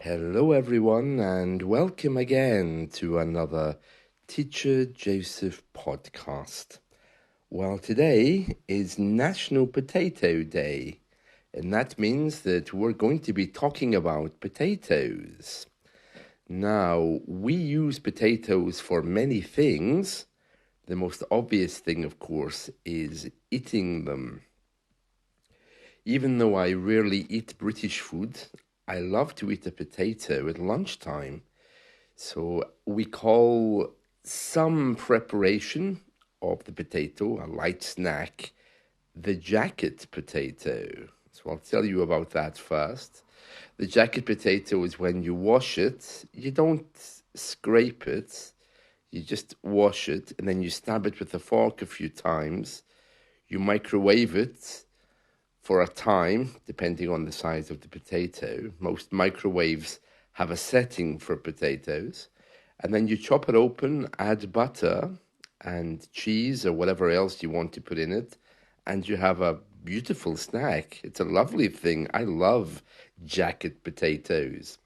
Hello, everyone, and welcome again to another Teacher Joseph podcast. Well, today is National Potato Day, and that means that we're going to be talking about potatoes. Now, we use potatoes for many things. The most obvious thing, of course, is eating them. Even though I rarely eat British food, I love to eat a potato at lunchtime. So we call some preparation of the potato, a light snack, the jacket potato. So I'll tell you about that first. The jacket potato is when you wash it, you don't scrape it, you just wash it and then you stab it with a fork a few times. You microwave it for a time, depending on the size of the potato. Most microwaves have a setting for potatoes. And then you chop it open, add butter and cheese or whatever else you want to put in it, and you have a beautiful snack. It's a lovely thing. I love jacket potatoes,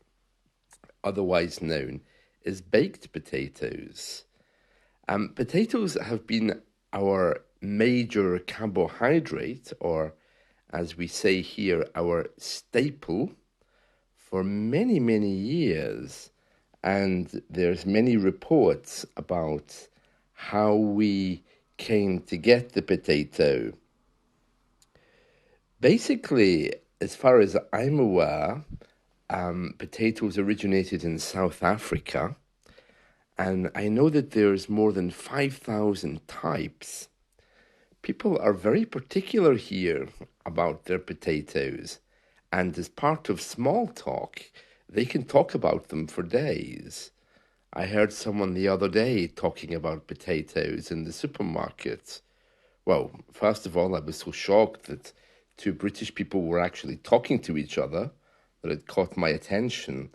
otherwise known as baked potatoes. Potatoes have been our major carbohydrate, or as we say here, our staple, for many, many years. And there's many reports about how we came to get the potato. Basically, as far as I'm aware, potatoes originated in South Africa, and I know that there's more than 5,000 types. People are very particular here about their potatoes, and as part of small talk, they can talk about them for days. I heard someone the other day talking about potatoes in the supermarket. Well, first of all, I was so shocked that two British people were actually talking to each other that it caught my attention.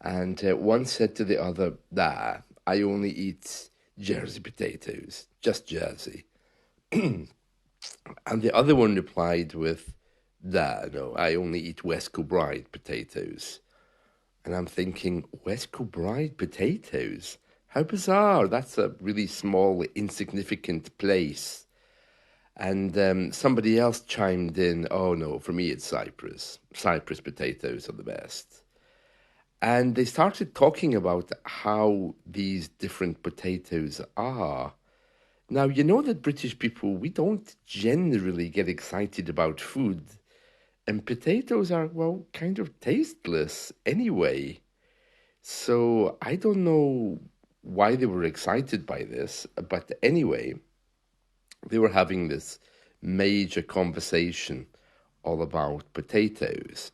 And one said to the other, "Nah, I only eat Jersey potatoes, just Jersey." And the other one replied with, "Nah, no, I only eat West Kilbride potatoes." And I'm thinking, West Kilbride potatoes? How bizarre. That's a really small, insignificant place. And somebody else chimed in, "Oh no, for me it's Cyprus. Cyprus potatoes are the best." And they started talking about how these different potatoes are. Now, you know that British people, we don't generally get excited about food, and potatoes are, well, kind of tasteless anyway. So I don't know why they were excited by this, but anyway, they were having this major conversation all about potatoes.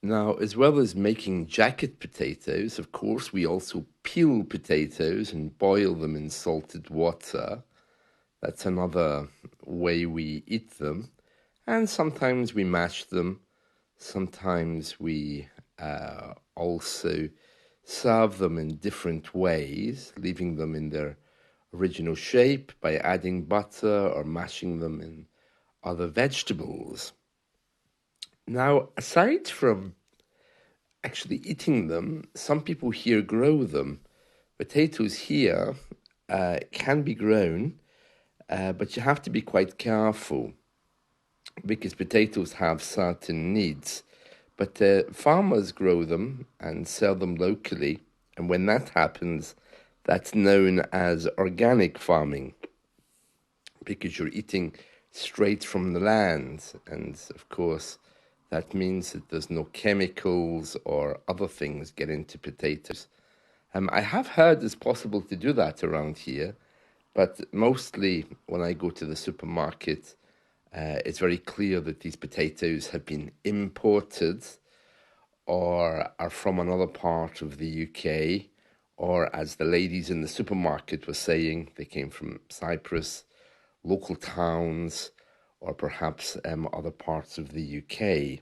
Now, as well as making jacket potatoes, of course, we also peel potatoes and boil them in salted water. That's another way we eat them. And sometimes we mash them. Sometimes we also serve them in different ways, leaving them in their original shape by adding butter or mashing them in other vegetables. Now, aside from actually eating them, some people here grow them. Potatoes here can be grown, but you have to be quite careful because potatoes have certain needs. But farmers grow them and sell them locally. And when that happens, that's known as organic farming because you're eating straight from the land. And of course, that means that there's no chemicals or other things get into potatoes. I have heard it's possible to do that around here, but mostly when I go to the supermarket, it's very clear that these potatoes have been imported or are from another part of the UK, or as the ladies in the supermarket were saying, they came from Cyprus, local towns, or perhaps other parts of the UK.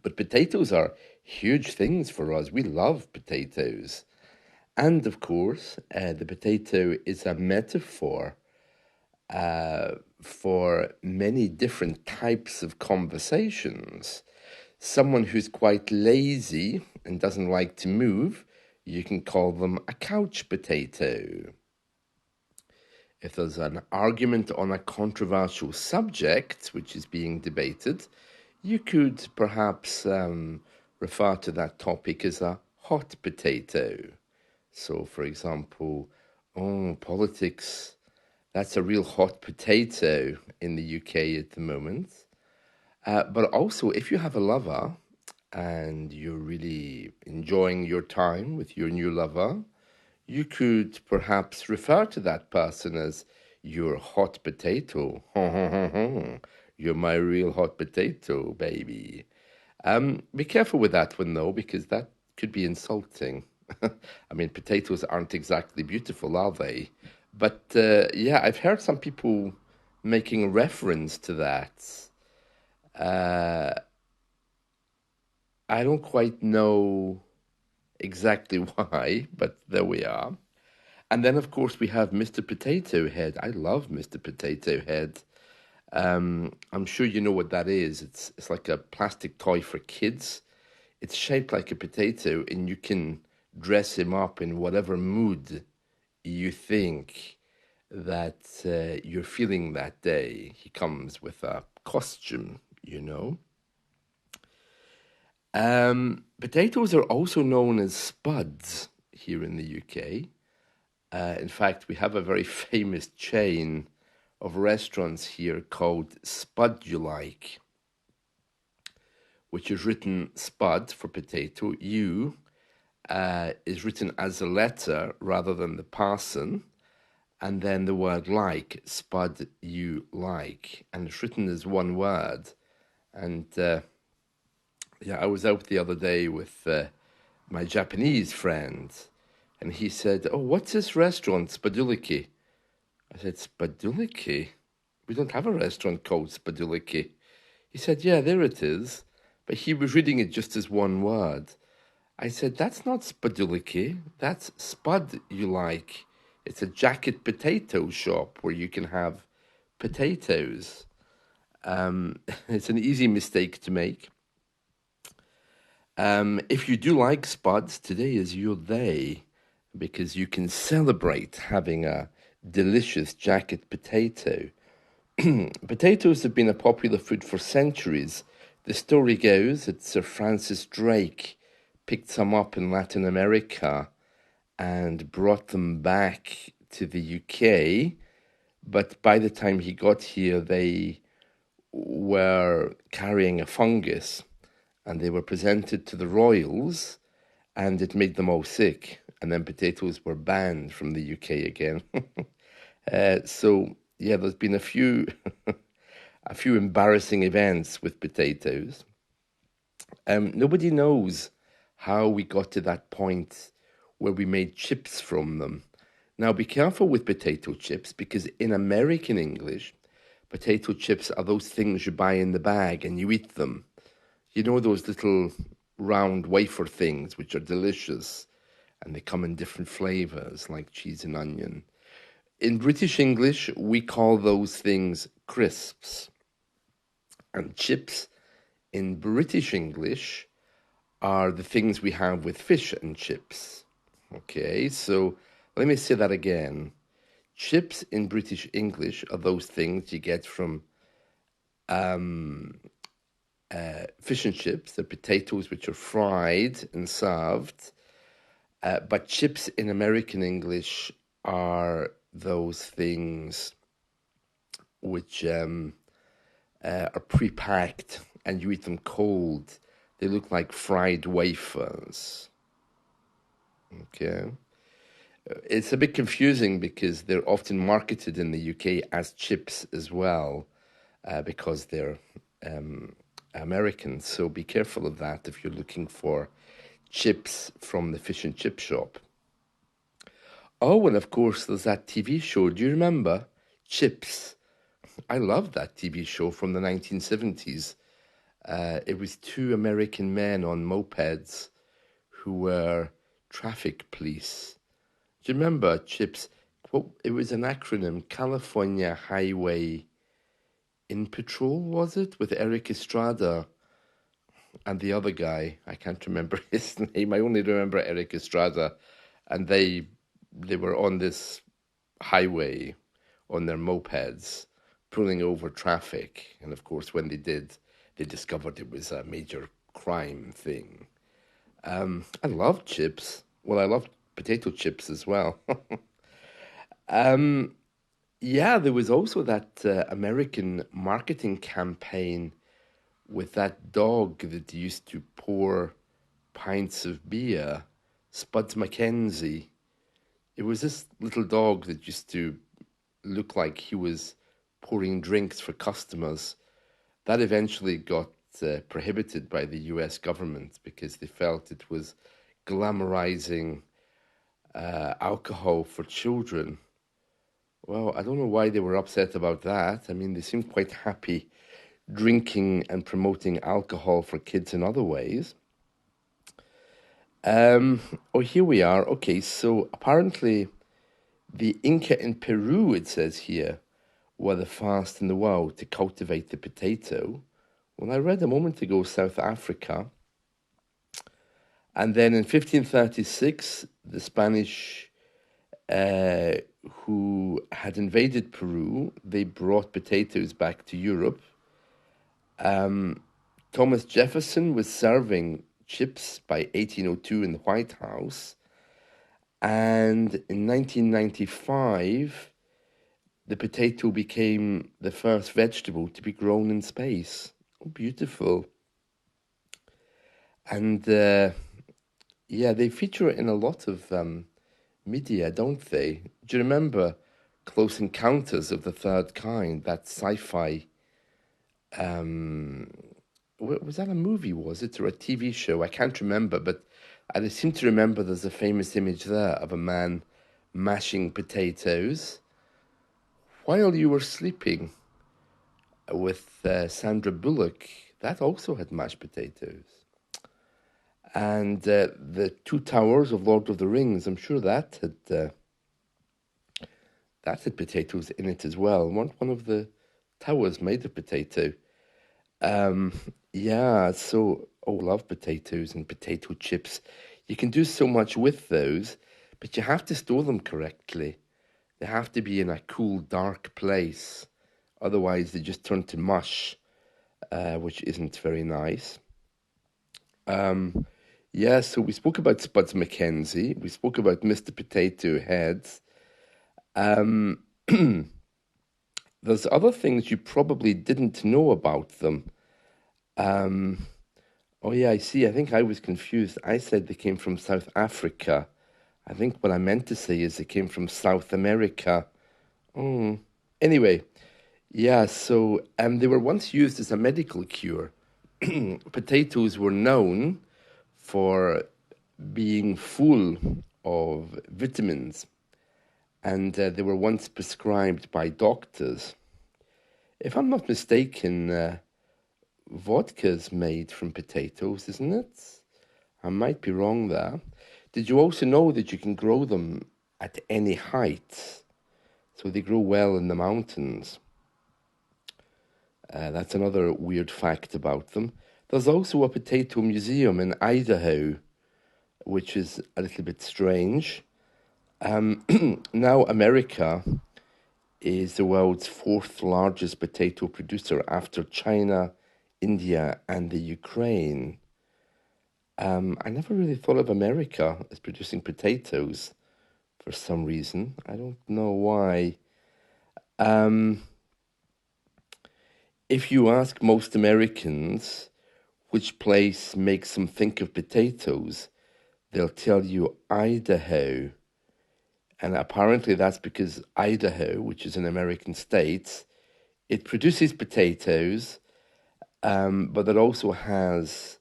But potatoes are huge things for us. We love potatoes. And of course, the potato is a metaphor for many different types of conversations. Someone who's quite lazy and doesn't like to move, you can call them a couch potato. If there's an argument on a controversial subject which is being debated, you could perhaps refer to that topic as a hot potato. So, for example, politics, that's a real hot potato in the UK at the moment. But also, if you have a lover and you're really enjoying your time with your new lover, you could perhaps refer to that person as your hot potato. You're my real hot potato, baby. Be careful with that one, though, because that could be insulting. I mean, potatoes aren't exactly beautiful, are they? But yeah, I've heard some people making reference to that. Uh, I don't quite know exactly why, but there we are. And then, of course, we have Mr. Potato Head. I love Mr. Potato Head. I'm sure you know what that is. It's like a plastic toy for kids. It's shaped like a potato, and you can dress him up in whatever mood you think that you're feeling that day. He comes with a costume, you know. Potatoes are also known as spuds here in the UK. In fact, we have a very famous chain of restaurants here called Spud You Like, which is written Spud for potato. U is written as a letter rather than the parson, and then the word like, Spud You Like, and it's written as one word. And yeah, I was out the other day with my Japanese friend, and he said, "Oh, what's this restaurant, Spaduliki?" I said, "Spaduliki? We don't have a restaurant called Spaduliki." He said, "Yeah, there it is." But he was reading it just as one word. I said, "That's not Spaduliki. That's Spud You Like. It's a jacket potato shop where you can have potatoes." It's an easy mistake to make. If you do like spuds, today is your day because you can celebrate having a delicious jacket potato. Potatoes have been a popular food for centuries. The story goes that Sir Francis Drake picked some up in Latin America and brought them back to the UK. But by the time he got here, they were carrying a fungus and they were presented to the royals and it made them all sick. And then potatoes were banned from the UK again. So yeah, there's been a few a few embarrassing events with potatoes. Nobody knows how we got to that point where we made chips from them. Now, be careful with potato chips because in American English, potato chips are those things you buy in the bag and you eat them. You know, those little round wafer things which are delicious and they come in different flavors like cheese and onion. In British English, we call those things crisps. And chips in British English are the things we have with fish and chips. Okay, so let me say that again. Chips in British English are those things you get from fish and chips, the potatoes which are fried and served. But chips in American English are those things which are pre-packed and you eat them cold. They look like fried wafers. Okay. It's a bit confusing because they're often marketed in the UK as chips as well, because they're American. So be careful of that if you're looking for chips from the fish and chip shop. Oh, and of course, there's that TV show. Do you remember Chips? I love that TV show from the 1970s. It was two American men on mopeds who were traffic police. Do you remember CHIPS? Well, it was an acronym, California Highway in Patrol, was it? With Eric Estrada. and the other guy, I can't remember his name. I only remember Eric Estrada, and they were on this highway on their mopeds, pulling over traffic. And of course, when they did, they discovered it was a major crime thing. I love chips. Well, I love potato chips as well. Yeah, there was also that American marketing campaign with that dog that used to pour pints of beer, Spuds MacKenzie. It was this little dog that used to look like he was pouring drinks for customers. That eventually got prohibited by the US government because they felt it was glamorizing alcohol for children. Well, I don't know why they were upset about that. I mean, they seemed quite happy drinking and promoting alcohol for kids in other ways. Oh, here we are. Okay, so apparently the Inca in Peru, it says here, were the first in the world to cultivate the potato. Well, I read a moment ago South Africa. And then in 1536, the Spanish who had invaded Peru, they brought potatoes back to Europe. Thomas Jefferson was serving chips by 1802 in the White House. And in 1995, the potato became the first vegetable to be grown in space. Oh, beautiful. And yeah, they feature it in a lot of media, don't they? Do you remember Close Encounters of the Third Kind, that sci-fi? Was that a movie, was it, or a TV show? I can't remember, but I seem to remember there's a famous image there of a man mashing potatoes while you were sleeping with Sandra Bullock. That also had mashed potatoes. And the Two Towers of Lord of the Rings, I'm sure that had potatoes in it as well. Weren't one of the towers made of potato? Yeah, so love potatoes and potato chips. You can do so much with those, but you have to store them correctly. They have to be in a cool, dark place. Otherwise, they just turn to mush, which isn't very nice. Yeah, so we spoke about Spuds MacKenzie. We spoke about Mr. Potato Heads. There's other things you probably didn't know about them. Oh, yeah, I see. I think I was confused. I said they came from South Africa. I think what I meant to say is they came from South America. Anyway, yeah, so they were once used as a medical cure. Potatoes were known for being full of vitamins, and they were once prescribed by doctors. If I'm not mistaken, vodka's made from potatoes, isn't it? I might be wrong there. Did you also know that you can grow them at any height? So they grow well in the mountains. That's another weird fact about them. There's also a potato museum in Idaho, which is a little bit strange. Now, America is the world's fourth largest potato producer after China, India, and the Ukraine. I never really thought of America as producing potatoes for some reason. I don't know why. If you ask most Americans which place makes them think of potatoes, they'll tell you Idaho. And apparently that's because Idaho, which is an American state, it produces potatoes, but it also has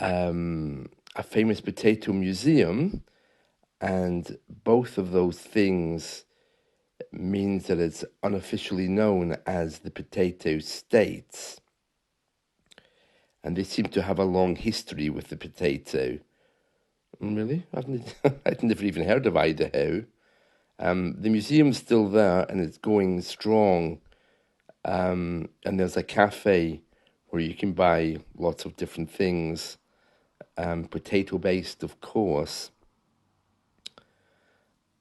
a famous potato museum, and both of those things means that it's unofficially known as the Potato States. And they seem to have a long history with the potato. Really? I'd never even heard of Idaho. The museum's still there and it's going strong. And there's a cafe where you can buy lots of different things, potato-based, of course.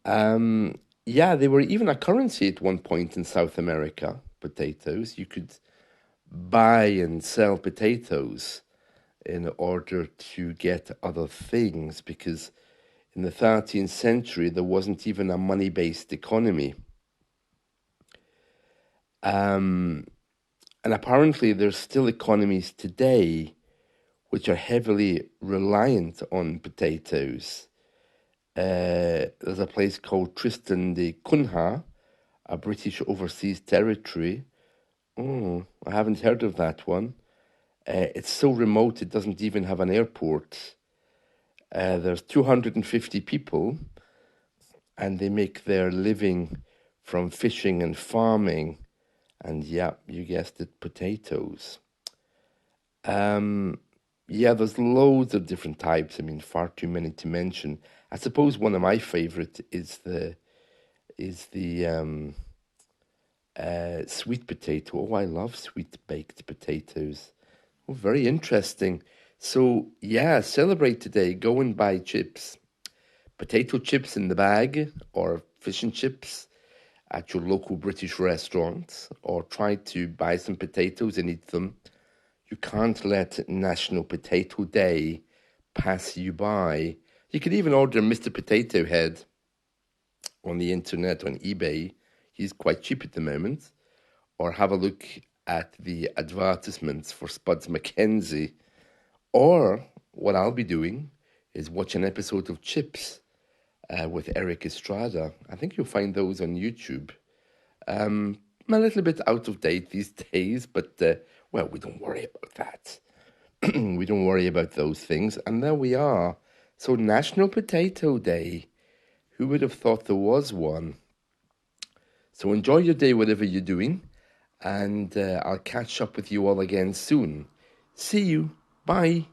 Yeah, they were even a currency at one point in South America, potatoes. You could buy and sell potatoes in order to get other things, because in the 13th century there wasn't even a money-based economy. And apparently there's still economies today which are heavily reliant on potatoes. There's a place called Tristan da Cunha, a British overseas territory. Oh, I haven't heard of that one. It's so remote it doesn't even have an airport. There's 250 people, and they make their living from fishing and farming, and yeah, you guessed it, potatoes. Yeah, there's loads of different types. I mean, far too many to mention. I suppose one of my favorite is the sweet potato. Oh, I love sweet baked potatoes. Oh, very interesting. So yeah, celebrate today. Go and buy chips, potato chips in the bag, or fish and chips at your local British restaurant, or try to buy some potatoes and eat them. You can't let National Potato Day pass you by. You could even order Mr. Potato Head on the internet, on eBay. He's quite cheap at the moment. Or have a look at the advertisements for Spuds MacKenzie. Or what I'll be doing is watch an episode of Chips with Eric Estrada. I think you'll find those on YouTube. I'm a little bit out of date these days, but well, we don't worry about that. We don't worry about those things. And there we are. So, National Potato Day. Who would have thought there was one? So, enjoy your day, whatever you're doing. And I'll catch up with you all again soon. See you. Bye.